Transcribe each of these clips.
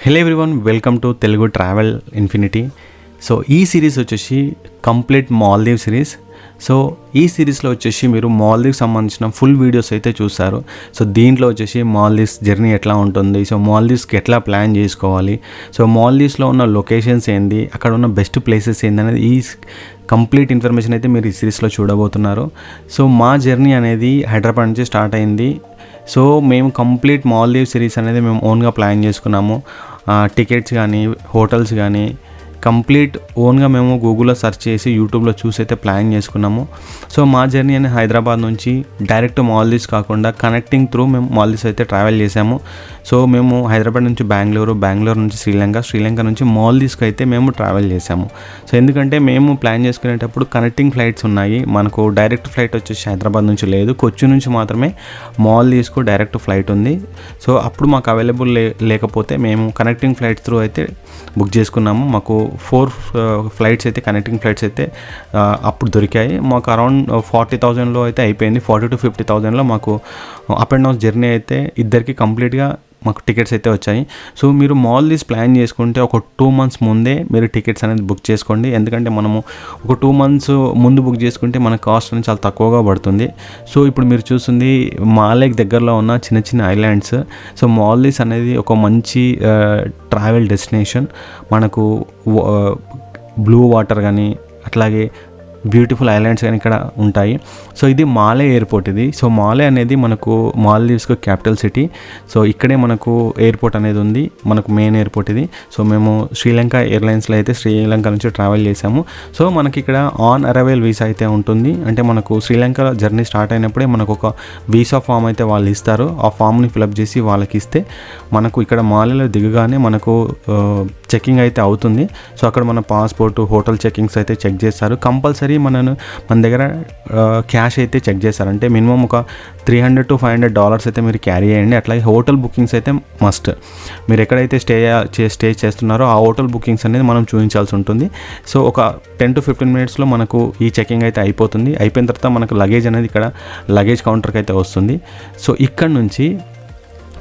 Hello everyone, welcome to Telugu travel infinity. So ఈ series వచ్చేసి complete Maldive series. So ఈ సిరీస్లో వచ్చేసి మీరు మాల్దీవ్స్ సంబంధించిన ఫుల్ వీడియోస్ అయితే చూస్తారు. సో దీంట్లో వచ్చేసి మాల్దీవ్స్ జర్నీ ఎట్లా ఉంటుంది, సో మాల్దీవ్స్కి ఎట్లా ప్లాన్ చేసుకోవాలి, సో మాల్దీవ్స్లో ఉన్న లొకేషన్స్ ఏంది, అక్కడ ఉన్న బెస్ట్ ప్లేసెస్ ఏంది అనేది ఈ కంప్లీట్ ఇన్ఫర్మేషన్ అయితే మీరు ఈ సిరీస్లో చూడబోతున్నారు. సో మా జర్నీ అనేది హైదరాబాద్ నుంచి స్టార్ట్ అయింది. సో మేము కంప్లీట్ మాల్దీవ్ సిరీస్ అనేది మేము ఓన్గా ప్లాన్ చేసుకున్నాము. టికెట్స్ కానీ హోటల్స్ కానీ కంప్లీట్ ఓన్గా మేము గూగుల్లో సెర్చ్ చేసి యూట్యూబ్లో చూసి అయితే ప్లాన్ చేసుకున్నాము. సో మా జర్నీ అనేది హైదరాబాద్ నుంచి డైరెక్ట్ మాల్దీవ్స్ కాకుండా కనెక్టింగ్ త్రూ మేము మాల్దీవ్స్ అయితే ట్రావెల్ చేసాము. సో మేము హైదరాబాద్ నుంచి బెంగళూరు నుంచి శ్రీలంక నుంచి మాల్దీవ్స్కి అయితే మేము ట్రావెల్ చేసాము. సో ఎందుకంటే మేము ప్లాన్ చేసుకునేటప్పుడు కనెక్టింగ్ ఫ్లైట్స్ ఉన్నాయి. మనకు డైరెక్ట్ ఫ్లైట్ వచ్చేసి హైదరాబాద్ నుంచి లేదు, కొచ్చి నుంచి మాత్రమే మాల్దీవ్స్కు డైరెక్ట్ ఫ్లైట్ ఉంది. సో అప్పుడు మాకు అవైలబుల్ లేకపోతే మేము కనెక్టింగ్ ఫ్లైట్ త్రూ అయితే బుక్ చేసుకున్నాము. మాకు 4 ఫ్లైట్స్ అయితే కనెక్టింగ్ ఫ్లైట్స్ అయితే అప్పుడు దొరికాయి. మాకు అరౌండ్ 40,000లో అయితే అయిపోయింది. 40,000 to 50,000లో మాకు అప్ అండ్ డౌన్ జర్నీ అయితే ఇద్దరికి కంప్లీట్గా మాకు టికెట్స్ అయితే వచ్చాయి. సో మీరు మాల్దీవ్స్ ప్లాన్ చేసుకుంటే ఒక 2 months ముందే మీరు టికెట్స్ అనేది బుక్ చేసుకోండి. ఎందుకంటే మనము ఒక 2 months ముందు బుక్ చేసుకుంటే మన కాస్ట్ అనేది చాలా తక్కువగా పడుతుంది. సో ఇప్పుడు మీరు చూస్తుంది మాలేకి దగ్గరలో ఉన్న చిన్న చిన్న ఐలాండ్స్. సో మాల్దీవ్స్ అనేది ఒక మంచి ట్రావెల్ డెస్టినేషన్. మనకు బ్లూ వాటర్ కానీ అట్లాగే బ్యూటిఫుల్ ఐలాండ్స్ కానీ ఇక్కడ ఉంటాయి. సో ఇది మాలే ఎయిర్పోర్ట్. ఇది సో మాలే అనేది మనకు మాల్దీవ్స్కు క్యాపిటల్ సిటీ. సో ఇక్కడే మనకు ఎయిర్పోర్ట్ అనేది ఉంది, మనకు మెయిన్ ఎయిర్పోర్ట్ ఇది. సో మేము శ్రీలంక ఎయిర్లైన్స్లో అయితే శ్రీలంక నుంచి ట్రావెల్ చేసాము. సో మనకి ఇక్కడ ఆన్ అరైవల్ వీసా అయితే ఉంటుంది. అంటే మనకు శ్రీలంక జర్నీ స్టార్ట్ అయినప్పుడే మనకు ఒక వీసా ఫామ్ అయితే వాళ్ళు ఇస్తారు. ఆ ఫామ్ని ఫిలప్ చేసి వాళ్ళకి ఇస్తే మనకు ఇక్కడ మాలేలో దిగగానే మనకు చెకింగ్ అయితే అవుతుంది. సో అక్కడ మన పాస్పోర్ట్, హోటల్ చెకింగ్స్ అయితే చెక్ చేస్తారు. కంపల్సరీ మన దగ్గర క్యాష్ అయితే చెక్ చేస్తారు. అంటే మినిమం ఒక $300 to $500 అయితే మీరు క్యారీ చేయండి. అట్లాగే హోటల్ బుకింగ్స్ అయితే మస్ట్. మీరు ఎక్కడైతే స్టే చేస్తున్నారో ఆ హోటల్ బుకింగ్స్ అనేది మనం చూపించాల్సి ఉంటుంది. సో ఒక 10 to 15 minutesలో మనకు ఈ చెకింగ్ అయితే అయిపోతుంది. అయిపోయిన తర్వాత మనకు లగేజ్ అనేది ఇక్కడ లగేజ్ కౌంటర్కి అయితే వస్తుంది. సో ఇక్కడ నుంచి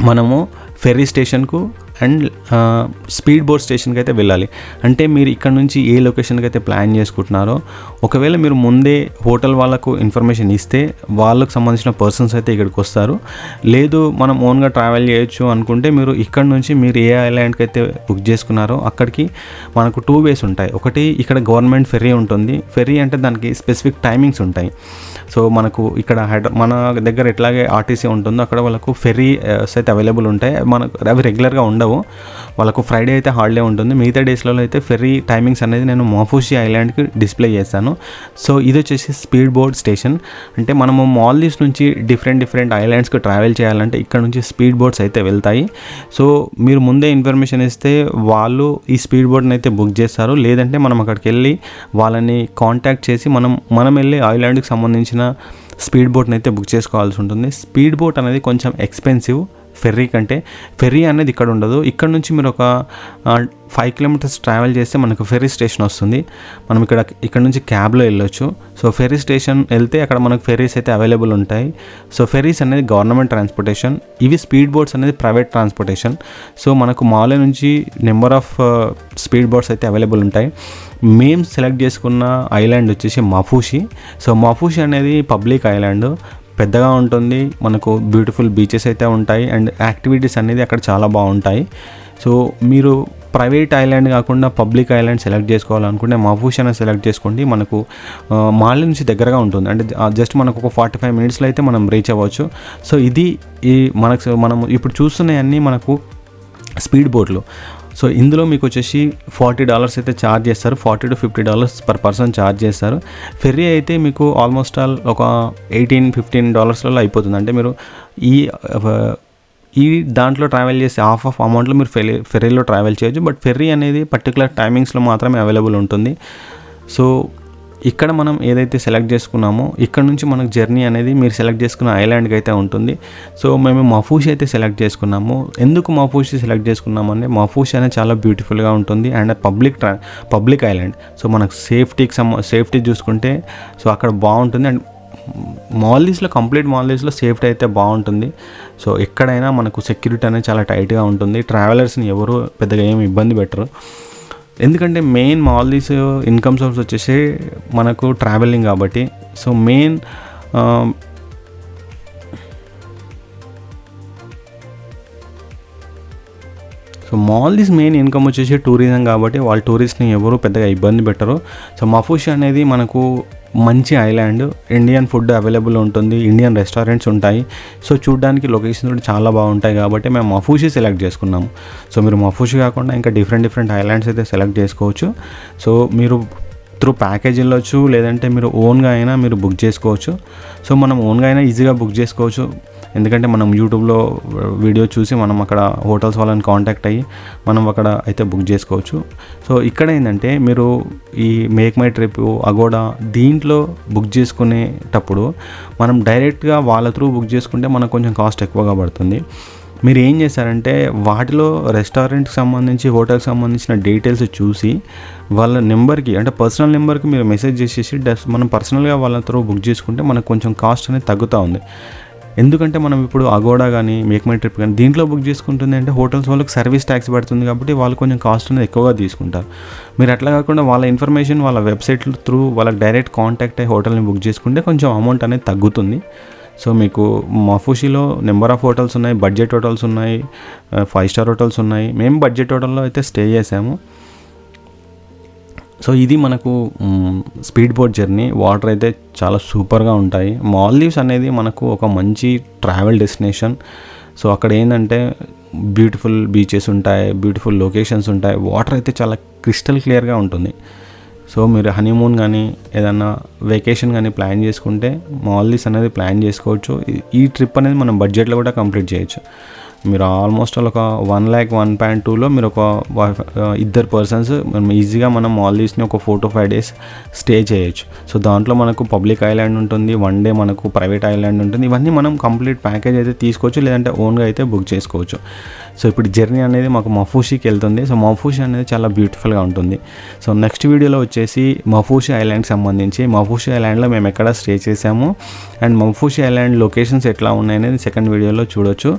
మనము ఫెర్రీ స్టేషన్కు అండ్ స్పీడ్ బోట్ స్టేషన్కి అయితే వెళ్ళాలి. అంటే మీరు ఇక్కడ నుంచి ఏ లొకేషన్కి అయితే ప్లాన్ చేసుకుంటున్నారో, ఒకవేళ మీరు ముందే హోటల్ వాళ్ళకు ఇన్ఫర్మేషన్ ఇస్తే వాళ్ళకు సంబంధించిన పర్సన్స్ అయితే ఇక్కడికి వస్తారు. లేదు మనం ఓన్గా ట్రావెల్ చేయొచ్చు అనుకుంటే మీరు ఇక్కడ నుంచి మీరు ఏ ఐలాండ్కి అయితే బుక్ చేసుకున్నారో అక్కడికి మనకు 2 ways ఉంటాయి. ఒకటి ఇక్కడ గవర్నమెంట్ ఫెర్రీ ఉంటుంది. ఫెర్రీ అంటే దానికి స్పెసిఫిక్ టైమింగ్స్ ఉంటాయి. సో మనకు ఇక్కడ మన దగ్గర ఎట్లాగే ఆర్టీసీ ఉంటుందో అక్కడ వాళ్ళకు ఫెర్రీస్ అయితే అవైలబుల్ ఉంటాయి. మనకు అవి రెగ్యులర్గా ఉండవు. వాళ్ళకు ఫ్రైడే అయితే హాలిడే ఉంటుంది. మిగతా డేస్లో అయితే ఫెర్రీ టైమింగ్స్ అనేది నేను మాఫూషి ఐలాండ్కి డిస్ప్లే చేశాను. సో ఇది వచ్చేసి స్పీడ్ బోట్ స్టేషన్. అంటే మనము మాల్దీవ్స్ నుంచి డిఫరెంట్ ఐలాండ్స్కి ట్రావెల్ చేయాలంటే ఇక్కడ నుంచి స్పీడ్ బోట్స్ అయితే వెళ్తాయి. సో మీరు ముందే ఇన్ఫర్మేషన్ ఇస్తే వాళ్ళు ఈ స్పీడ్ బోట్ని అయితే బుక్ చేస్తారు. లేదంటే మనం అక్కడికి వెళ్ళి వాళ్ళని కాంటాక్ట్ చేసి మనం వెళ్ళి ఐలాండ్కి సంబంధించిన స్పీడ్ బోట్ని అయితే బుక్ చేసుకోవాల్సి ఉంటుంది. స్పీడ్ బోట్ అనేది కొంచెం ఎక్స్పెన్సివ్ ఫెర్రీ కంటే. ఫెర్రీ అనేది ఇక్కడ ఉండదు. ఇక్కడ నుంచి మీరు ఒక 5 kilometers ట్రావెల్ చేస్తే మనకు ఫెర్రీ స్టేషన్ వస్తుంది. మనం ఇక్కడ నుంచి క్యాబ్లో వెళ్ళొచ్చు. సో ఫెర్రీ స్టేషన్ వెళ్తే అక్కడ మనకు ఫెర్రీస్ అయితే అవైలబుల్ ఉంటాయి. సో ఫెర్రీస్ అనేది గవర్నమెంట్ ట్రాన్స్పోర్టేషన్, ఇవి స్పీడ్ బోట్స్ అనేది ప్రైవేట్ ట్రాన్స్పోర్టేషన్. సో మనకు మాలే నుంచి నెంబర్ ఆఫ్ స్పీడ్ బోట్స్ అయితే అవైలబుల్ ఉంటాయి. మేము సెలెక్ట్ చేసుకున్న ఐలాండ్ వచ్చేసి మాఫూషి. సో మాఫూషి అనేది పబ్లిక్ ఐలాండ్, పెద్దగా ఉంటుంది. మనకు బ్యూటిఫుల్ బీచెస్ అయితే ఉంటాయి అండ్ యాక్టివిటీస్ అనేది అక్కడ చాలా బాగుంటాయి. సో మీరు ప్రైవేట్ ఐలాండ్ కాకుండా పబ్లిక్ ఐలాండ్ సెలెక్ట్ చేసుకోవాలనుకుంటే మాఫూషి అనేది సెలెక్ట్ చేసుకోండి. మనకు మాలే నుంచి దగ్గరగా ఉంటుంది. అంటే జస్ట్ మనకు ఒక 45 minutesలో అయితే మనం రీచ్ అవ్వచ్చు. సో ఇది మనం ఇప్పుడు చూస్తున్నాయన్నీ మనకు స్పీడ్ బోట్లు. సో ఇందులో మీకు వచ్చేసి $40 అయితే ఛార్జ్ చేస్తారు. $40 to $50 per person ఛార్జ్ చేస్తారు. ఫెర్రీ అయితే మీకు ఆల్మోస్ట్ ఆల్ ఒక $18-15 అయిపోతుంది. అంటే మీరు ఈ దాంట్లో ట్రావెల్ చేసి హాఫ్ ఆఫ్ అమౌంట్లో మీరు ఫెర్రీలో ట్రావెల్ చేయొచ్చు. బట్ ఫెర్రీ అనేది పర్టికులర్ టైమింగ్స్లో మాత్రమే అవైలబుల్ ఉంటుంది. సో ఇక్కడ మనం ఏదైతే సెలెక్ట్ చేసుకున్నామో ఇక్కడ నుంచి మనకు జర్నీ అనేది మీరు సెలెక్ట్ చేసుకున్న ఐలాండ్కి అయితే ఉంటుంది. సో మేము మాఫూషి అయితే సెలెక్ట్ చేసుకున్నాము. ఎందుకు మాఫూషి సెలెక్ట్ చేసుకున్నామంటే మాఫూషి అనేది చాలా బ్యూటిఫుల్గా ఉంటుంది అండ్ పబ్లిక్ ఐలాండ్. సో మనకు సేఫ్టీ చూసుకుంటే సో అక్కడ బాగుంటుంది. అండ్ మాల్దీవ్స్లో కంప్లీట్ మాల్దీవ్స్లో సేఫ్టీ అయితే బాగుంటుంది. సో ఎక్కడైనా మనకు సెక్యూరిటీ అనేది చాలా టైట్గా ఉంటుంది. ట్రావెలర్స్ని ఎవరు పెద్దగా ఏమి ఇబ్బంది పెట్టరు. ఎందుకంటే మెయిన్ మాల్దీవ్స్ ఇన్కమ్ సోర్స్ వచ్చేసి మనకు ట్రావెలింగ్ కాబట్టి. So main Maldives main income వచ్చేసి టూరిజం కాబట్టి వాళ్ళు టూరిస్ట్ని ఎవరు పెద్దగా ఇబ్బంది పెట్టరు. సో మఫూషి అనేది మనకు మంచి ఐలాండ్, ఇండియన్ ఫుడ్ అవైలబుల్ ఉంటుంది, ఇండియన్ రెస్టారెంట్స్ ఉంటాయి. సో చూడడానికి లొకేషన్స్ కూడా చాలా బాగుంటాయి కాబట్టి మేము మఫూషి సెలెక్ట్ చేసుకున్నాము. సో మీరు మఫూషి కాకుండా ఇంకా డిఫరెంట్ ఐలాండ్స్ అయితే సెలెక్ట్ చేసుకోవచ్చు. సో మీరు త్రూ ప్యాకేజ్ వెళ్ళొచ్చు, లేదంటే మీరు ఓన్గా అయినా మీరు బుక్ చేసుకోవచ్చు. సో మనం ఓన్గా అయినా ఈజీగా బుక్ చేసుకోవచ్చు. ఎందుకంటే మనం యూట్యూబ్లో వీడియో చూసి మనం అక్కడ హోటల్స్ వాళ్ళని కాంటాక్ట్ అయ్యి మనం అక్కడ అయితే బుక్ చేసుకోవచ్చు. సో ఇక్కడ ఏంటంటే మీరు ఈ మేక్ మై ట్రిప్, అగోడా దీంట్లో బుక్ చేసుకునేటప్పుడు మనం డైరెక్ట్గా వాళ్ళ త్రూ బుక్ చేసుకుంటే మనకు కొంచెం కాస్ట్ ఎక్కువగా పడుతుంది. మీరు ఏం చేస్తారంటే వాటిలో రెస్టారెంట్కి సంబంధించి, హోటల్కి సంబంధించిన డీటెయిల్స్ చూసి వాళ్ళ నెంబర్కి, అంటే పర్సనల్ నెంబర్కి మీరు మెసేజ్ చేసేసి మనం పర్సనల్గా వాళ్ళ త్రూ బుక్ చేసుకుంటే మనకు కొంచెం కాస్ట్ అనేది తగ్గుతూ ఉంది. ఎందుకంటే మనం ఇప్పుడు అగోడా కానీ మేక్ మై ట్రిప్ కానీ దీంట్లో బుక్ చేసుకుంటుంది అంటే హోటల్స్ వాళ్ళకి సర్వీస్ ట్యాక్స్ పడుతుంది కాబట్టి వాళ్ళు కొంచెం కాస్ట్ అనేది ఎక్కువగా తీసుకుంటారు. మీరు అట్లా కాకుండా వాళ్ళ ఇన్ఫర్మేషన్ వాళ్ళ వెబ్సైట్ త్రూ వాళ్ళకి డైరెక్ట్ కాంటాక్ట్ అయ్యి హోటల్ని బుక్ చేసుకుంటే కొంచెం అమౌంట్ అనేది తగ్గుతుంది. సో మీకు మఫూషిలో నెంబర్ ఆఫ్ హోటల్స్ ఉన్నాయి, బడ్జెట్ హోటల్స్ ఉన్నాయి, 5 స్టార్ హోటల్స్ ఉన్నాయి. మేము బడ్జెట్ హోటల్లో అయితే స్టే చేసాము. సో ఇది మనకు స్పీడ్ బోట్ జర్నీ. వాటర్ అయితే చాలా సూపర్గా ఉంటాయి. మాల్దీవ్స్ అనేది మనకు ఒక మంచి ట్రావెల్ డెస్టినేషన్. సో అక్కడ ఏంటంటే బ్యూటిఫుల్ బీచెస్ ఉంటాయి, బ్యూటిఫుల్ లొకేషన్స్ ఉంటాయి, వాటర్ అయితే చాలా క్రిస్టల్ క్లియర్గా ఉంటుంది. సో మీరు హనీమూన్ కానీ ఏదన్నా వెకేషన్ కానీ ప్లాన్ చేసుకుంటే మాల్దీవ్స్ అనేది ప్లాన్ చేసుకోవచ్చు. ఈ ట్రిప్ అనేది మనం బడ్జెట్లో కూడా కంప్లీట్ చేయొచ్చు. మీరు ఆల్మోస్ట్ ఒక 1,01,200లో మీరు ఒక 2 పర్సన్స్ ఈజీగా మనం మాల్దీవ్స్ని ఒక 4 to 5 days స్టే చేయొచ్చు. సో దాంట్లో మనకు పబ్లిక్ ఐలాండ్ ఉంటుంది, 1 day మనకు ప్రైవేట్ ఐలాండ్ ఉంటుంది. ఇవన్నీ మనం కంప్లీట్ ప్యాకేజ్ అయితే తీసుకోవచ్చు, లేదంటే ఓన్గా అయితే బుక్ చేసుకోవచ్చు. సో ఇప్పుడు జర్నీ అనేది మాకు మఫూషికి వెళ్తుంది. సో మఫూషి అనేది చాలా బ్యూటిఫుల్గా ఉంటుంది. సో నెక్స్ట్ వీడియోలో వచ్చేసి మఫూషి ఐలాండ్కి సంబంధించి, మఫూషి ఐలాండ్లో మేము ఎక్కడ స్టే చేసాము అండ్ మఫూషి ఐలాండ్ లొకేషన్స్ ఎట్లా ఉన్నాయనేది సెకండ్ వీడియోలో చూడొచ్చు.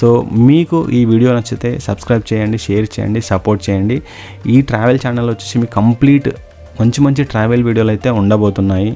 సో మీకు ఈ వీడియో నచ్చితే సబ్స్క్రైబ్ చేయండి, షేర్ చేయండి, సపోర్ట్ చేయండి. ఈ ట్రావెల్ ఛానల్ వచ్చేసి మీకు కంప్లీట్ మంచి ట్రావెల్ వీడియోలు అయితే ఉండబోతున్నాయి.